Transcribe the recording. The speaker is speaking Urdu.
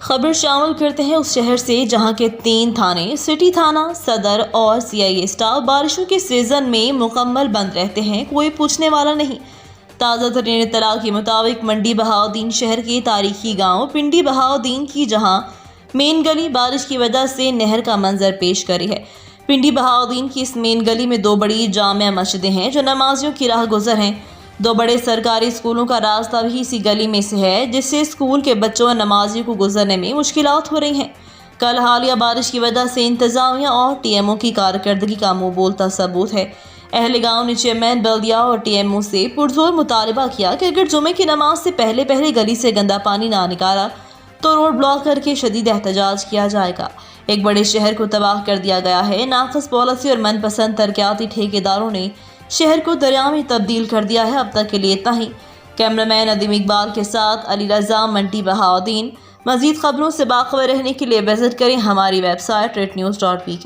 خبر شامل کرتے ہیں اس شہر سے جہاں کے 3 تھانے، سٹی تھانہ، صدر اور CIA اسٹاف بارشوں کے سیزن میں مکمل بند رہتے ہیں، کوئی پوچھنے والا نہیں۔ تازہ ترین اطلاع کے مطابق منڈی بہاؤالدین شہر کے تاریخی گاؤں پنڈی بہاؤالدین کی جہاں مین گلی بارش کی وجہ سے نہر کا منظر پیش کر رہی ہے۔ پنڈی بہاؤالدین کی اس مین گلی میں 2 بڑی جامع مسجدیں ہیں جو نمازیوں کی راہ گزر ہیں۔ 2 بڑے سرکاری اسکولوں کا راستہ بھی اسی گلی میں سے ہے، جس سے اسکول کے بچوں اور نمازیوں کو گزرنے میں مشکلات ہو رہی ہیں۔ کل حالیہ بارش کی وجہ سے انتظامیہ اور TMO کی کارکردگی کا منہ بولتا ثبوت ہے۔ اہل گاؤں نے چیئرمین بلدیہ اور TMO سے پرزور مطالبہ کیا کہ اگر جمعے کی نماز سے پہلے گلی سے گندا پانی نہ نکالا تو روڈ بلاک کر کے شدید احتجاج کیا جائے گا۔ ایک بڑے شہر کو تباہ کر دیا گیا ہے۔ ناقص پالیسی اور من پسند ترقیاتی ٹھیکیداروں نے شہر کو دریا میں تبدیل کر دیا ہے۔ اب تک کے لیے اتنا ہی۔ کیمرامین ندیم اقبال کے ساتھ علی رضا، منڈی بہاؤالدین۔ مزید خبروں سے باخبر رہنے کے لیے وزٹ کریں ہماری ویب سائٹ rednews.pk۔